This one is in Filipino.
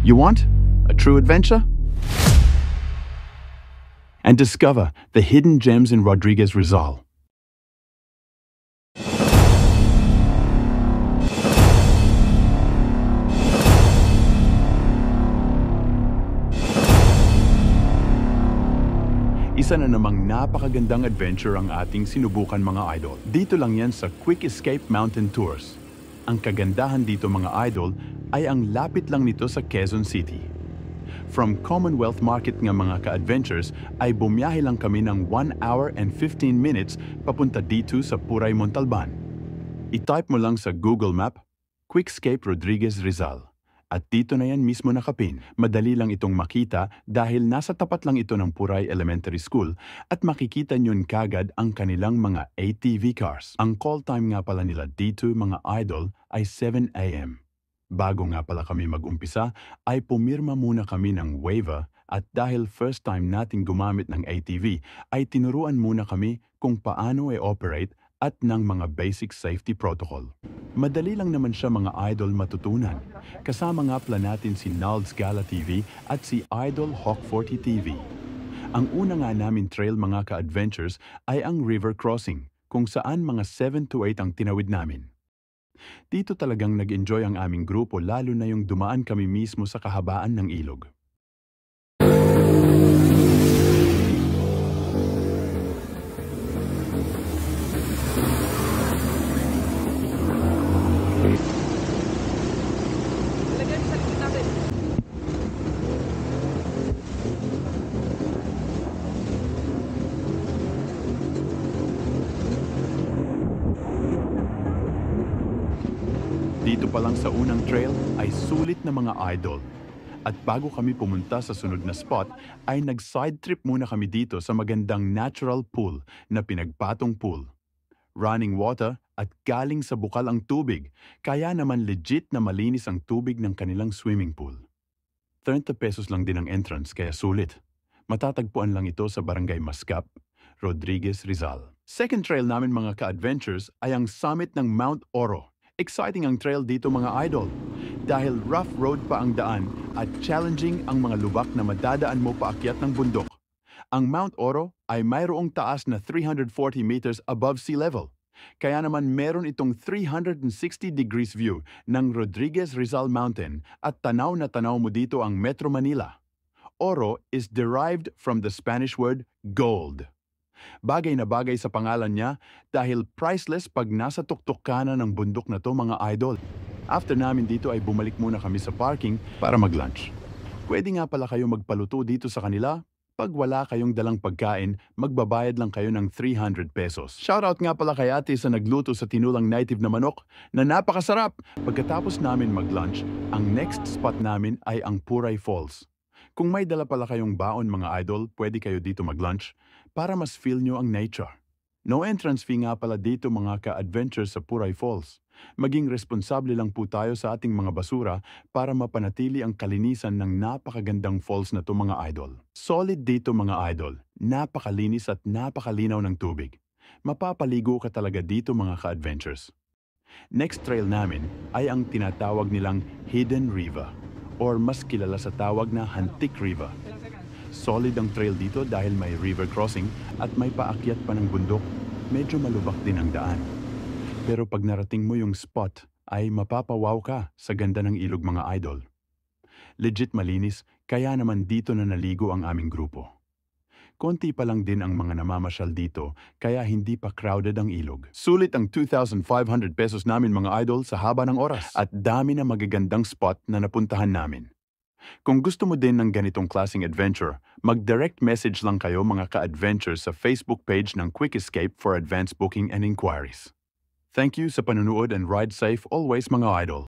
You want a true adventure? And discover the hidden gems in Rodriguez Rizal. Isa na namang napakagandang adventure ang ating sinubukan mga idol. Dito lang yan sa Quick Escape Mountain Tours. Ang kagandahan dito mga idol ay ang lapit lang nito sa Quezon City. From Commonwealth Market nga mga ka-adventures ay bumiyahe lang kami ng 1 hour and 15 minutes papunta dito sa Puray, Montalban. I-type mo lang sa Google Map, Quickscape Rodriguez Rizal. At dito na yan mismo nakapin. Madali lang itong makita dahil nasa tapat lang ito ng Puray Elementary School at makikita nyon kagad ang kanilang mga ATV cars. Ang call time nga pala nila dito mga idol ay 7 a.m. Bago nga pala kami mag-umpisa ay pumirma muna kami ng waiver at dahil first time nating gumamit ng ATV ay tinuruan muna kami kung paano i-operate at ng mga basic safety protocol. Madali lang naman siya mga idol matutunan. Kasama nga pala natin si Nalds Gala TV at si Idol Hawk 40 TV. Ang una nga namin trail mga ka-adventures ay ang river crossing, kung saan mga 7 to 8 ang tinawid namin. Dito talagang nag-enjoy ang aming grupo lalo na yung dumaan kami mismo sa kahabaan ng ilog. Dito pa lang sa unang trail ay sulit na mga idol. At bago kami pumunta sa sunod na spot, ay nag-side trip muna kami dito sa magandang natural pool na pinagpatong pool. Running water at galing sa bukal ang tubig, kaya naman legit na malinis ang tubig ng kanilang swimming pool. 30 pesos lang din ang entrance kaya sulit. Matatagpuan lang ito sa Barangay Mascap, Rodriguez Rizal. Second trail namin mga ka-adventures ay ang summit ng Mount Oro. Exciting ang trail dito mga idol dahil rough road pa ang daan at challenging ang mga lubak na madadaan mo paakyat ng bundok. Ang Mount Oro ay mayroong taas na 340 meters above sea level. Kaya naman meron itong 360 degrees view ng Rodriguez Rizal Mountain at tanaw na tanaw mo dito ang Metro Manila. Oro is derived from the Spanish word gold. Bagay na bagay sa pangalan niya dahil priceless pag nasa tuktok ka na ng bundok na to mga idol. After namin dito ay bumalik muna kami sa parking para mag-lunch. Pwede nga pala kayo magpaluto dito sa kanila. Pag wala kayong dalang pagkain, magbabayad lang kayo ng 300 pesos. Shoutout nga pala kay ate sa nagluto sa tinulang native na manok na napakasarap. Pagkatapos namin mag-lunch, ang next spot namin ay ang Puray Falls. Kung may dala pala kayong baon mga idol, pwede kayo dito mag-lunch para mas feel nyo ang nature. No entrance fee nga pala dito mga ka-adventure sa Puray Falls. Maging responsable lang po tayo sa ating mga basura para mapanatili ang kalinisan ng napakagandang falls na to mga idol. Solid dito mga idol, napakalinis at napakalinaw ng tubig. Mapapaligo ka talaga dito mga ka-adventures. Next trail namin ay ang tinatawag nilang Hidden River or mas kilala sa tawag na Hantik River. Solid ang trail dito dahil may river crossing at may paakyat pa ng bundok. Medyo malubak din ang daan. Pero pag narating mo yung spot, ay mapapawaw ka sa ganda ng ilog mga idol. Legit malinis, kaya naman dito na naligo ang aming grupo. Konti pa lang din ang mga namamasyal dito, kaya hindi pa crowded ang ilog. Sulit ang 2,500 pesos namin mga idol sa haba ng oras. At dami na magagandang spot na napuntahan namin. Kung gusto mo din ng ganitong klaseng adventure, mag-direct message lang kayo mga ka-adventure sa Facebook page ng Quick Escape for advance booking and inquiries. Thank you sa panunood and ride safe always mga idol.